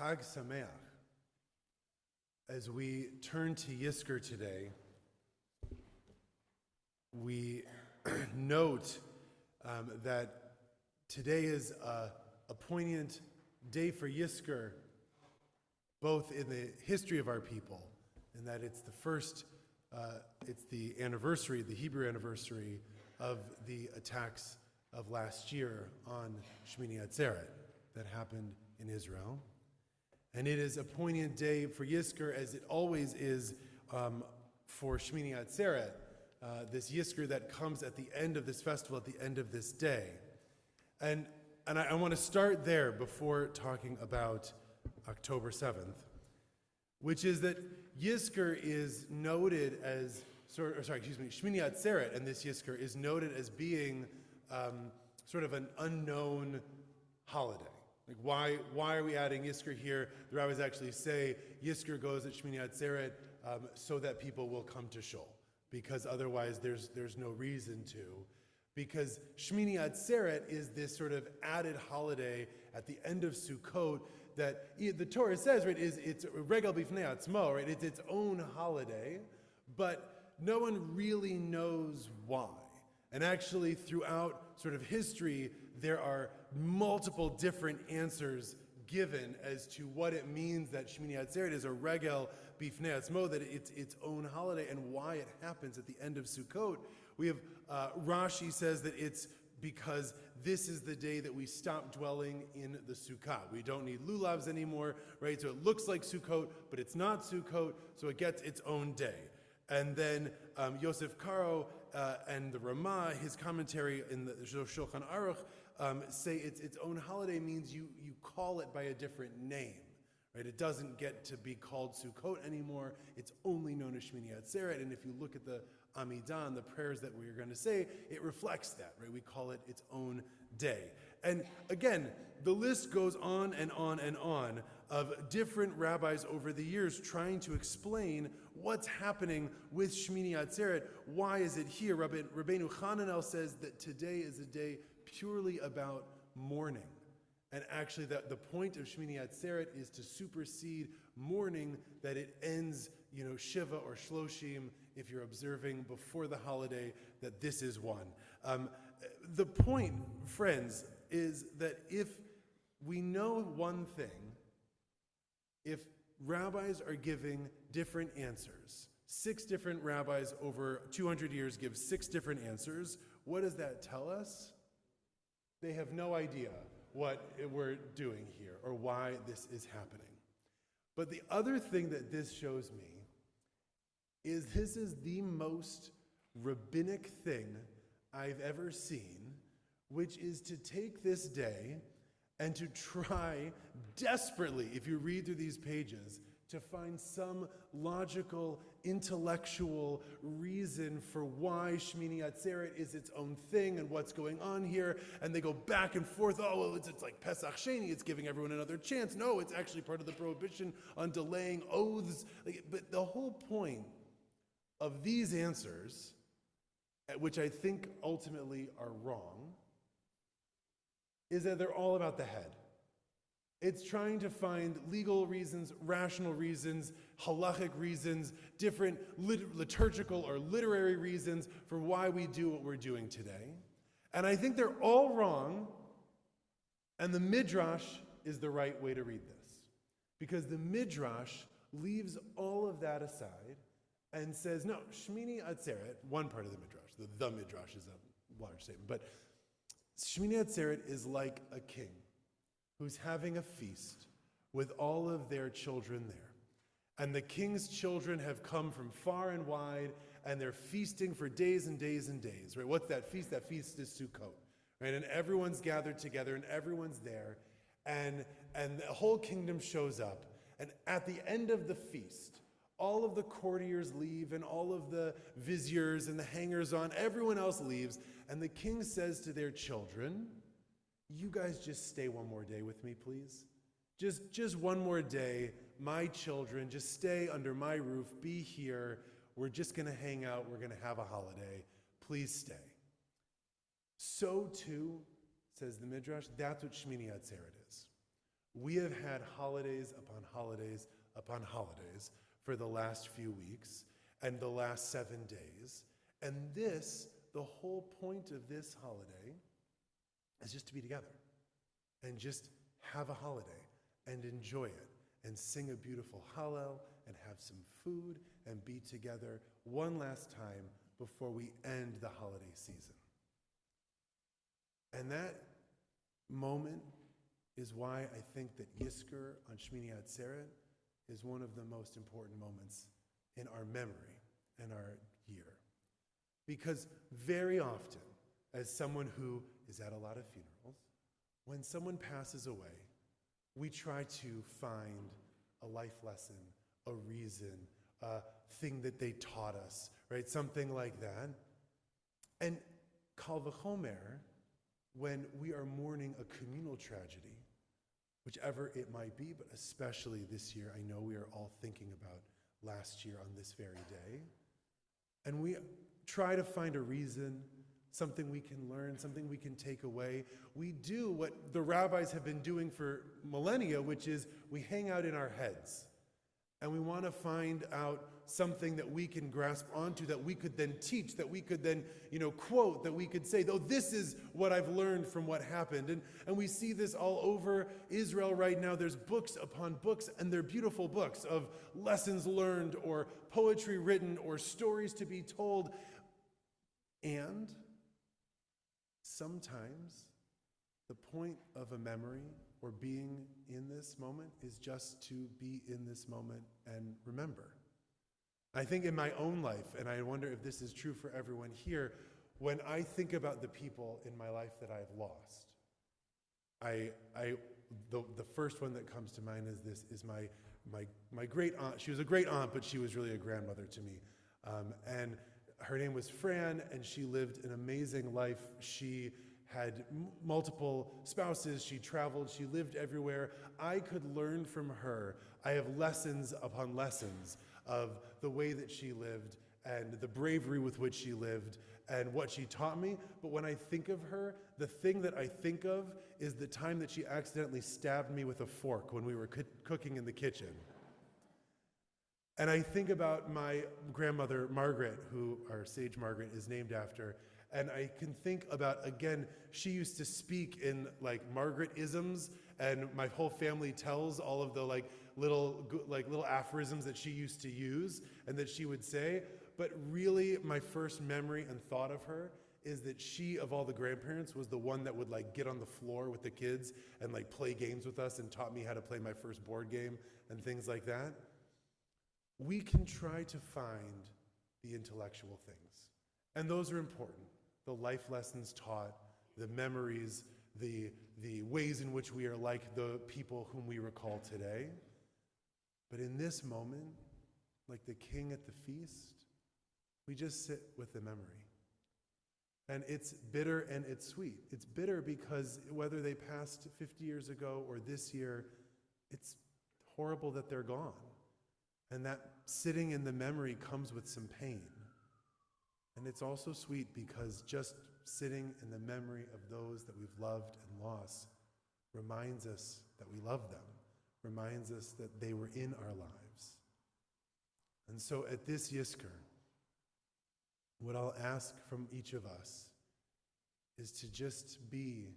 Chag Sameach. As we turn to Yizkor today, we note that today is a poignant day for Yizkor, both in the history of our people, in that it's it's the anniversary, the Hebrew anniversary of the attacks of last year on Shemini Atzeret that happened in Israel. And it is a poignant day for Yizkor, as it always is for Shemini Atzeret, this Yizkor that comes at the end of this festival, at the end of this day. And I want to start there before talking about October 7th, which is that Yizkor is noted as, Shemini Atzeret and this Yizkor is noted as being sort of an unknown holiday. Like why are we adding Yizkor here? The rabbis actually say Yizkor goes at Shemini Atzeret so that people will come to Shul, because otherwise there's no reason to. Because Shemini Atzeret is this sort of added holiday at the end of Sukkot that the Torah says, right, it's regel bifnei atzmo, right? It's its own holiday, but no one really knows why. And actually, throughout sort of history, there are multiple different answers given as to what it means that Shemini Atzeret is a regel bifnei atzmo, that it's its own holiday, and why it happens at the end of Sukkot. We have Rashi says that it's because this is the day that we stop dwelling in the Sukkah. We don't need lulavs anymore, right? So it looks like Sukkot, but it's not Sukkot, so it gets its own day. And then Yosef Karo and the Ramah, his commentary in the Shulchan Aruch, say its own holiday means you call it by a different name, right? It doesn't get to be called Sukkot anymore. It's only known as Shemini Atzeret. And if you look at the Amidah, the prayers that we're going to say, it reflects that, right? We call it its own day. And again, the list goes on and on and on of different rabbis over the years trying to explain what's happening with Shemini Atzeret. Why is it here? Rabbeinu Hananel says that today is a day purely about mourning. And actually, the point of Shemini Atzeret is to supersede mourning, that it ends, Shiva or Shloshim, if you're observing before the holiday, that this is one. The point, friends, is that if we know one thing, if rabbis are giving different answers, 6 different rabbis over 200 years give 6 different answers, what does that tell us? They have no idea what we're doing here or why this is happening. But the other thing that this shows me is this is the most rabbinic thing I've ever seen, which is to take this day and to try desperately, if you read through these pages, to find some logical, intellectual reason for why Shemini Atzeret is its own thing and what's going on here. And they go back and forth. Oh, well, it's like Pesach Sheni. It's giving everyone another chance. No, it's actually part of the prohibition on delaying oaths. But the whole point of these answers, which I think ultimately are wrong, is that they're all about the head. It's trying to find legal reasons, rational reasons, halachic reasons, different liturgical or literary reasons for why we do what we're doing today. And I think they're all wrong, and the Midrash is the right way to read this. Because the Midrash leaves all of that aside and says, no, Shemini Atzeret, one part of the Midrash, the Midrash is a large statement, but Shemini Atzeret is like a king who's having a feast with all of their children there. And the king's children have come from far and wide, and they're feasting for days and days and days, right? What's that feast? That feast is Sukkot, right? And everyone's gathered together, and everyone's there, and the whole kingdom shows up. And at the end of the feast, all of the courtiers leave, and all of the viziers and the hangers-on, everyone else leaves, and the king says to their children, you guys just stay one more day with me, please. Just one more day, my children, just stay under my roof, be here. We're just going to hang out. We're going to have a holiday. Please stay. So too, says the Midrash, that's what Shemini Atzeret is. We have had holidays upon holidays upon holidays for the last few weeks and the last 7 days. And this, the whole point of this holiday, is just to be together and just have a holiday and enjoy it and sing a beautiful Hallel and have some food and be together one last time before we end the holiday season. And that moment is why I think that Yizkor on Shemini Atzeret is one of the most important moments in our memory and our year. Because very often, as someone who is at a lot of funerals, when someone passes away, we try to find a life lesson, a reason, a thing that they taught us, right? Something like that. And kal v'chomer, when we are mourning a communal tragedy, whichever it might be, but especially this year, I know we are all thinking about last year on this very day. And we try to find a reason, something we can learn, something we can take away. We do what the rabbis have been doing for millennia, which is we hang out in our heads. And we want to find out something that we can grasp onto, that we could then teach, that we could then, quote, that we could say, oh, this is what I've learned from what happened. And we see this all over Israel right now. There's books upon books, and they're beautiful books of lessons learned or poetry written or stories to be told. And sometimes the point of a memory or being in this moment is just to be in this moment and remember. I think in my own life, and I wonder if this is true for everyone here, when I think about the people in my life that I've lost, the first one that comes to mind is my great aunt. She was a great aunt, but she was really a grandmother to me. And her name was Fran, and she lived an amazing life. She had multiple spouses, she traveled, she lived everywhere. I could learn from her. I have lessons upon lessons of the way that she lived and the bravery with which she lived and what she taught me. But when I think of her, the thing that I think of is the time that she accidentally stabbed me with a fork when we were cooking in the kitchen. And I think about my grandmother, Margaret, who our sage Margaret is named after, and I can think about, again, she used to speak in Margaret-isms, and my whole family tells all of the little aphorisms that she used to use and that she would say. But really, my first memory and thought of her is that she, of all the grandparents, was the one that would get on the floor with the kids and play games with us and taught me how to play my first board game and things like that. We can try to find the intellectual things, and those are important. The life lessons taught, the memories, the ways in which we are like the people whom we recall today. But in this moment, like the king at the feast, we just sit with the memory. And it's bitter and it's sweet. It's bitter because whether they passed 50 years ago or this year, it's horrible that they're gone. And that sitting in the memory comes with some pain. And it's also sweet because just sitting in the memory of those that we've loved and lost reminds us that we love them, reminds us that they were in our lives. And so at this Yizkor, what I'll ask from each of us is to just be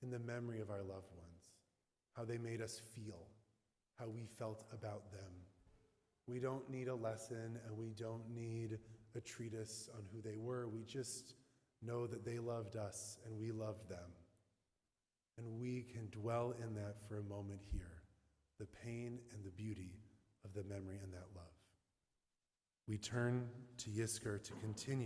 in the memory of our loved ones, how they made us feel, how we felt about them. We don't need a lesson and we don't need a treatise on who they were. We just know that they loved us and we loved them. And we can dwell in that for a moment here, the pain and the beauty of the memory and that love. We turn to Yizkor to continue